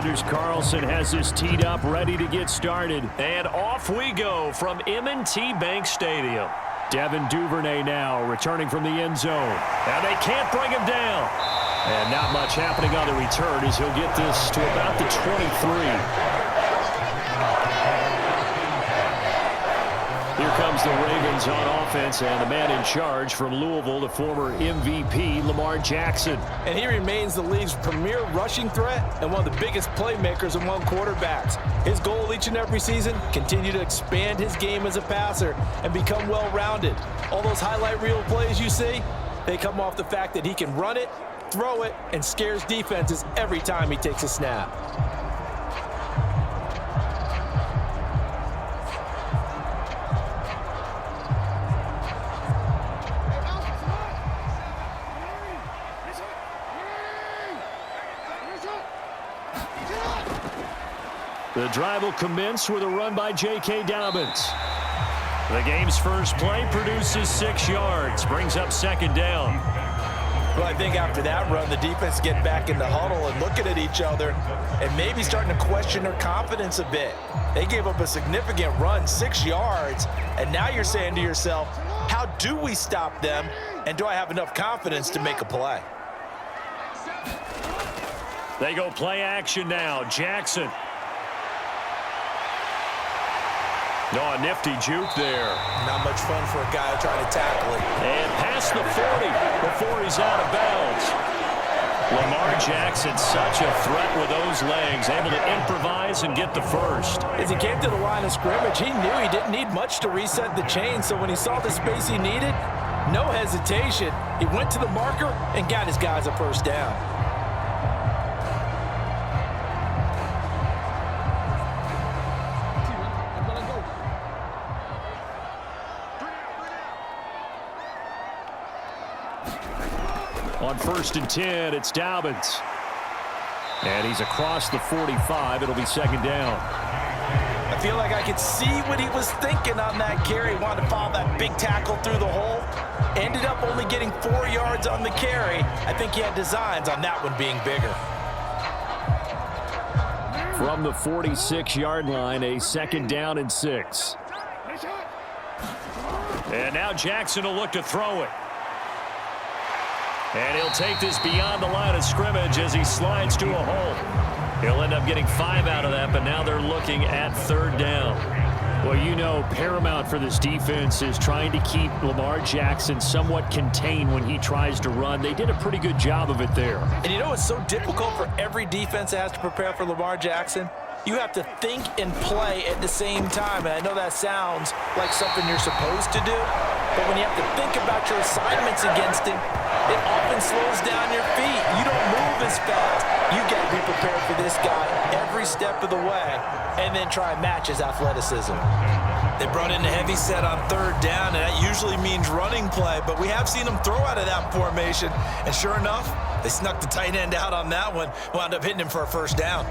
Anders Carlson has this teed up, ready to get started. And off we go from M&T Bank Stadium. Devin Duvernay now returning from the end zone. And they can't bring him down. And not much happening on the return as he'll get this to about the 23. Here comes the Ravens on offense, and the man in charge from Louisville, the former MVP, Lamar Jackson. And he remains the league's premier rushing threat and one of the biggest playmakers among quarterbacks. His goal each and every season, continue to expand his game as a passer and become well-rounded. All those highlight reel plays you see, they come off the fact that he can run it, throw it, and scares defenses every time he takes a snap. The drive will commence with a run by J.K. Dobbins. The game's first play produces 6 yards, brings up second down. Well, I think after that run, the defense get back in the huddle and looking at each other and maybe starting to question their confidence a bit. They gave up a significant run, 6 yards, and now you're saying to yourself, how do we stop them, and do I have enough confidence to make a play? They go play action now. Jackson. No, a nifty juke there. Not much fun for a guy trying to tackle it. And past the 40 before he's out of bounds. Lamar Jackson, such a threat with those legs, able to improvise and get the first. As he came to the line of scrimmage, he knew he didn't need much to reset the chain, so when he saw the space he needed, no hesitation. He went to the marker and got his guys a first down. On 1st and 10, it's Dobbins. And he's across the 45. It'll be second down. I feel like I could see what he was thinking on that carry. Wanted to follow that big tackle through the hole. Ended up only getting 4 yards on the carry. I think he had designs on that one being bigger. From the 46-yard line, a second down and 6. And now Jackson will look to throw it. And he'll take this beyond the line of scrimmage as he slides to a hole. He'll end up getting 5 out of that, but now they're looking at third down. Well, you know, paramount for this defense is trying to keep Lamar Jackson somewhat contained when he tries to run. They did a pretty good job of it there. And you know it's so difficult for every defense that has to prepare for Lamar Jackson? You have to think and play at the same time. And I know that sounds like something you're supposed to do, but when you have to think about your assignments against him, it often slows down your feet. You don't move as fast. You got to be prepared for this guy every step of the way and then try and match his athleticism. They brought in a heavy set on third down, and that usually means running play, but we have seen him throw out of that formation, and sure enough, they snuck the tight end out on that one, wound up hitting him for a first down.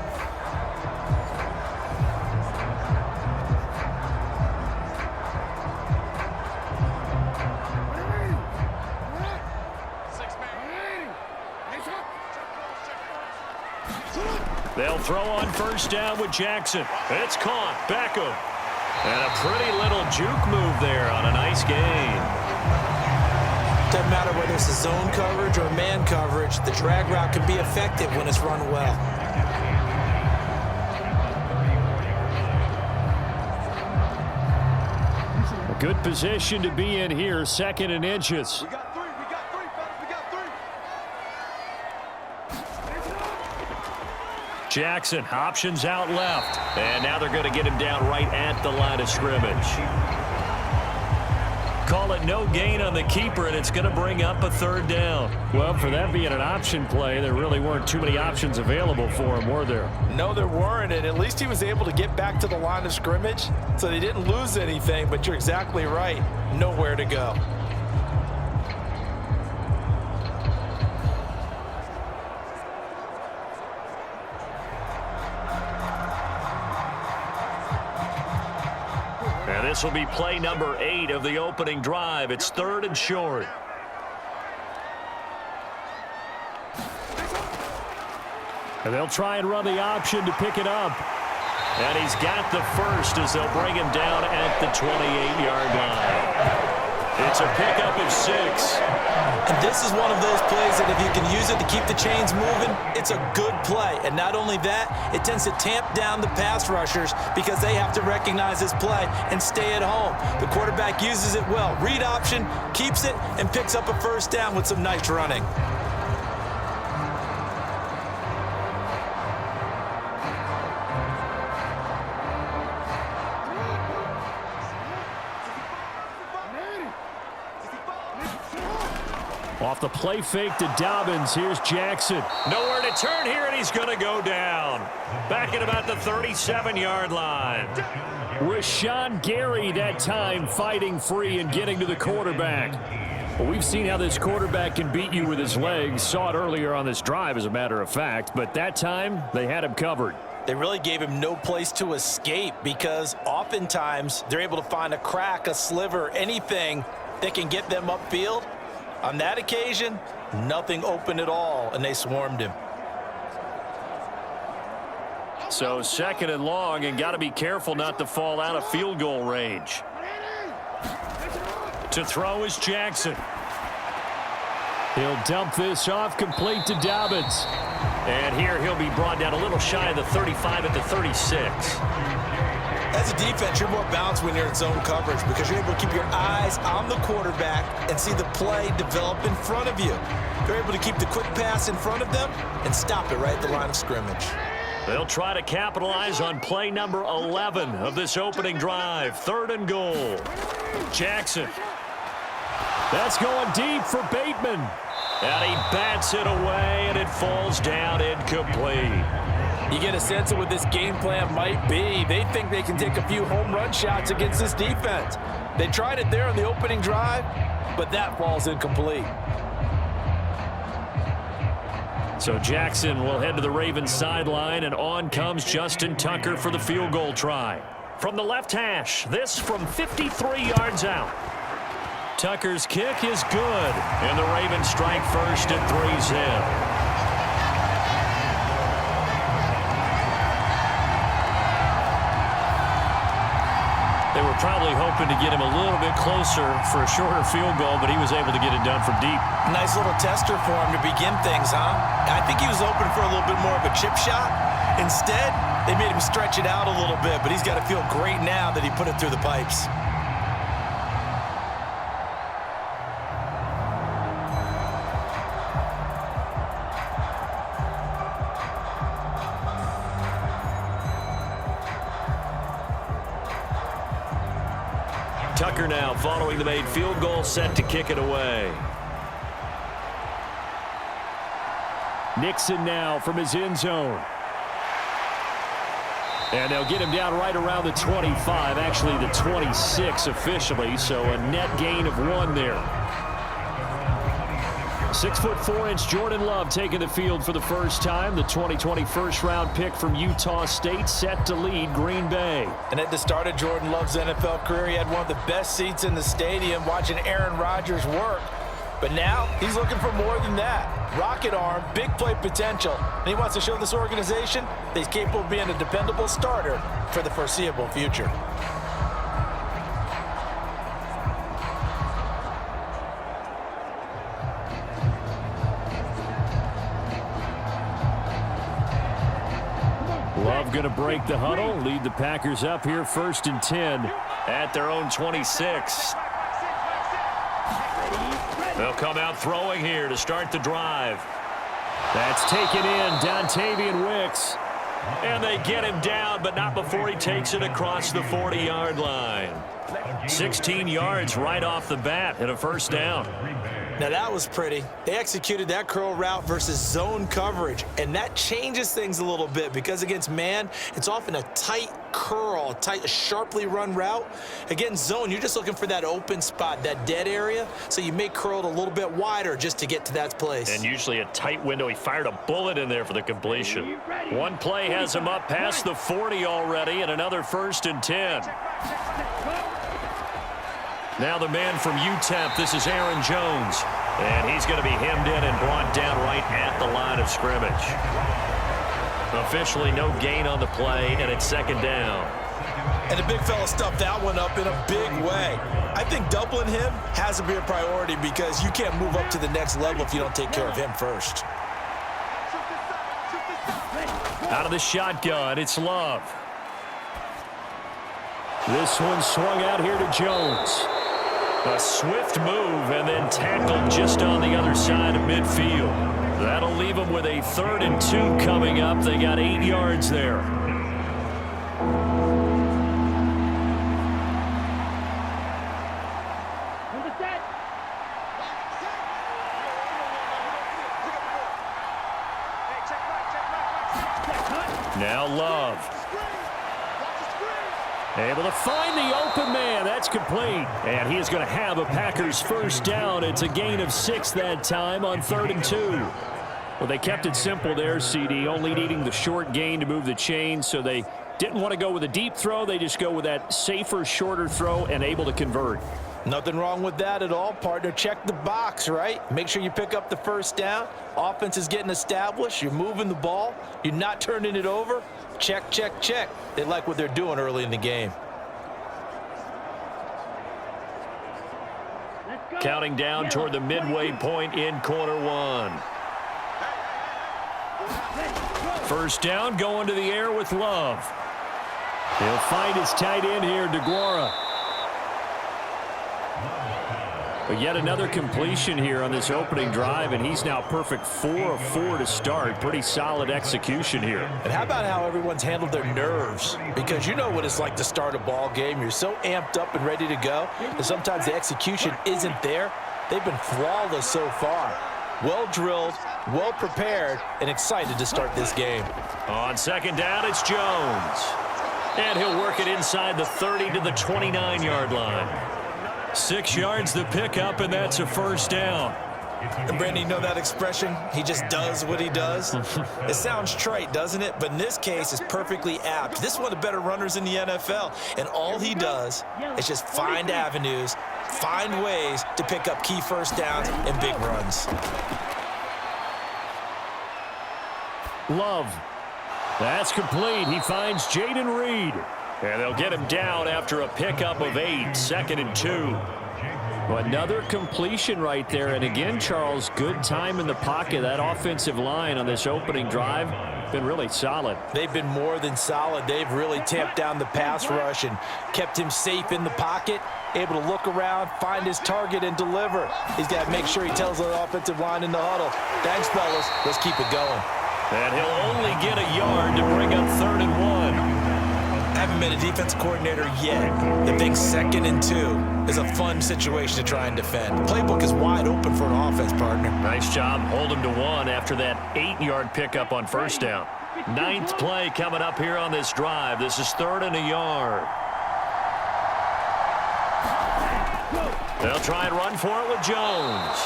They'll throw on first down with Jackson. It's caught. Beckham. And a pretty little juke move there on a nice gain. Doesn't matter whether it's a zone coverage or man coverage, the drag route can be effective when it's run well. A good position to be in here, 2nd and inches. Jackson, options out left. And now they're going to get him down right at the line of scrimmage. Call it no gain on the keeper, and it's going to bring up a third down. Well, for that being an option play, there really weren't too many options available for him, were there? No, there weren't, and at least he was able to get back to the line of scrimmage, so they didn't lose anything, but you're exactly right. Nowhere to go. This will be play number 8 of the opening drive. It's 3rd and short. And they'll try and run the option to pick it up. And he's got the first as they'll bring him down at the 28-yard line. It's a pickup of 6. And this is one of those plays that if you can use it to keep the chains moving, it's a good play. And not only that, it tends to tamp down the pass rushers because they have to recognize this play and stay at home. The quarterback uses it well. Read option, keeps it, and picks up a first down with some nice running. Off the play fake to Dobbins. Here's Jackson. Nowhere to turn here, and he's going to go down. Back at about the 37-yard line. Rashawn Gary that time fighting free and getting to the quarterback. Well, we've seen how this quarterback can beat you with his legs. Saw it earlier on this drive, as a matter of fact. But that time, they had him covered. They really gave him no place to escape because oftentimes they're able to find a crack, a sliver, anything that can get them upfield. On that occasion, nothing open at all, and they swarmed him. So 2nd and long, and got to be careful not to fall out of field goal range. To throw is Jackson. He'll dump this off, complete to Dobbins. And here he'll be brought down a little shy of the 35 at the 36. As a defense, you're more balanced when you're in zone coverage because you're able to keep your eyes on the quarterback and see the play develop in front of you. You're able to keep the quick pass in front of them and stop it right at the line of scrimmage. They'll try to capitalize on play number 11 of this opening drive. 3rd and goal. Jackson. That's going deep for Bateman. And he bats it away, and it falls down incomplete. You get a sense of what this game plan might be. They think they can take a few home run shots against this defense. They tried it there on the opening drive, but that falls incomplete. So Jackson will head to the Ravens sideline, and on comes Justin Tucker for the field goal try. From the left hash, this from 53 yards out. Tucker's kick is good, and the Ravens strike first at 3-zip. They were probably hoping to get him a little bit closer for a shorter field goal, but he was able to get it done from deep. Nice little tester for him to begin things, huh? I think he was open for a little bit more of a chip shot. Instead, they made him stretch it out a little bit, but he's got to feel great now that he put it through the pipes. Tucker now following the made field goal, set to kick it away. Nixon now from his end zone. And they'll get him down right around the 25, actually the 26 officially, so a net gain of 1 there. 6'4" Jordan Love taking the field for the first time. The 2020 first-round pick from Utah State set to lead Green Bay. And at the start of Jordan Love's NFL career, he had one of the best seats in the stadium watching Aaron Rodgers work. But now he's looking for more than that. Rocket arm, big play potential. And he wants to show this organization that he's capable of being a dependable starter for the foreseeable future. Love going to break the huddle, lead the Packers up here 1st and 10 at their own 26. They'll come out throwing here to start the drive. That's taken in, Dontavian Wicks. And they get him down, but not before he takes it across the 40-yard line. 16 yards right off the bat and a first down. Now that was pretty. They executed that curl route versus zone coverage, and that changes things a little bit because against man, it's often a tight curl, a sharply run route. Against zone, you're just looking for that open spot, that dead area, so you may curl it a little bit wider just to get to that place. And usually a tight window. He fired a bullet in there for the completion. One play has him up past the 40 already, and another 1st and 10. Now the man from UTEP, this is Aaron Jones. And he's going to be hemmed in and brought down right at the line of scrimmage. Officially no gain on the play, and it's second down. And the big fella stuffed that one up in a big way. I think doubling him has to be a priority because you can't move up to the next level if you don't take care of him first. Out of the shotgun, it's Love. This one swung out here to Jones. A swift move and then tackled just on the other side of midfield. That'll leave them with a 3rd and 2 coming up. They got 8 yards there. Now Love. Able to find the open man. That's complete. And he is going to have a Packers first down. It's a gain of 6 that time on 3rd and 2. Well, they kept it simple there, CD, only needing the short gain to move the chain, so they didn't want to go with a deep throw. They just go with that safer, shorter throw and able to convert. Nothing wrong with that at all, partner. Check the box, right? Make sure you pick up the first down. Offense is getting established. You're moving the ball. You're not turning it over. Check, check, check. They like what they're doing early in the game. Counting down toward the midway point in quarter 1. First down, going to the air with Love. He'll find his tight end here, DeGuara. But yet another completion here on this opening drive, and he's now perfect 4 of 4 to start. Pretty solid execution here. And how about how everyone's handled their nerves? Because you know what it's like to start a ball game. You're so amped up and ready to go, and sometimes the execution isn't there. They've been flawless so far. Well drilled, well prepared, and excited to start this game. On second down, it's Jones. And he'll work it inside the 30 to the 29-yard line. 6 yards the pickup, and that's a first down. And Brandon, you know that expression? He just does what he does. It sounds trite, doesn't it? But in this case, it's perfectly apt. This is one of the better runners in the NFL, and all he does is just find avenues, find ways to pick up key first downs and big runs. Love. That's complete. He finds Jaden Reed. And they'll get him down after a pickup of 8, 2nd and 2. Well, another completion right there. And again, Charles, good time in the pocket. That offensive line on this opening drive been really solid. They've been more than solid. They've really tamped down the pass rush and kept him safe in the pocket, able to look around, find his target, and deliver. He's got to make sure he tells the offensive line in the huddle, thanks, fellas. Let's keep it going. And he'll only get a yard to bring up 3rd and 1. I haven't been a defense coordinator yet. I think 2nd and 2 is a fun situation to try and defend. The playbook is wide open for an offense, partner. Nice job. Hold him to 1 after that 8-yard pickup on first down. 9th play coming up here on this drive. This is 3rd and a yard. They'll try and run for it with Jones.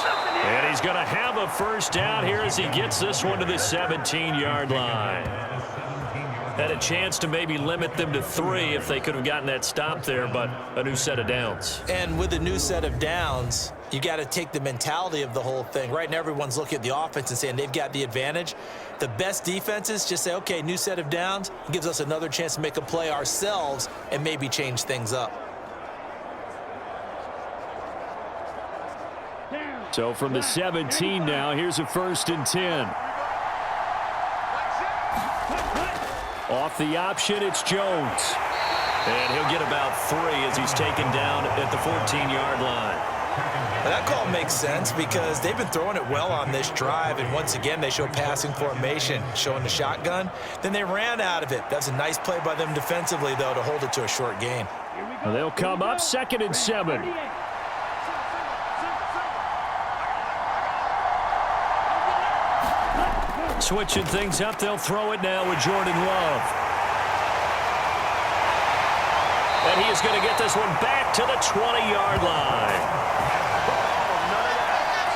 And he's going to have a first down here as he gets this one to the 17-yard line. Had a chance to maybe limit them to 3 if they could have gotten that stop there, but a new set of downs. And with a new set of downs, you got to take the mentality of the whole thing. Right now, everyone's looking at the offense and saying they've got the advantage. The best defenses just say, okay, new set of downs. It gives us another chance to make a play ourselves and maybe change things up. So from the 17 now, here's a 1st and 10. Off the option, it's Jones. And he'll get about 3 as he's taken down at the 14-yard line. Well, that call makes sense because they've been throwing it well on this drive, and once again, they show passing formation, showing the shotgun. Then they ran out of it. That's a nice play by them defensively, though, to hold it to a short gain. Well, they'll come up 2nd and 7. Switching things up, they'll throw it now with Jordan Love. And he is going to get this one back to the 20-yard line.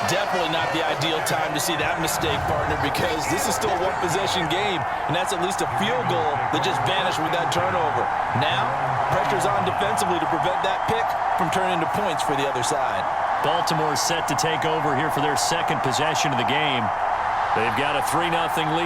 Definitely not the ideal time to see that mistake, partner, because this is still a one-possession game, and that's at least a field goal that just vanished with that turnover. Now, pressure's on defensively to prevent that pick from turning into points for the other side. Baltimore set to take over here for their 2nd possession of the game. They've got a 3-0 lead.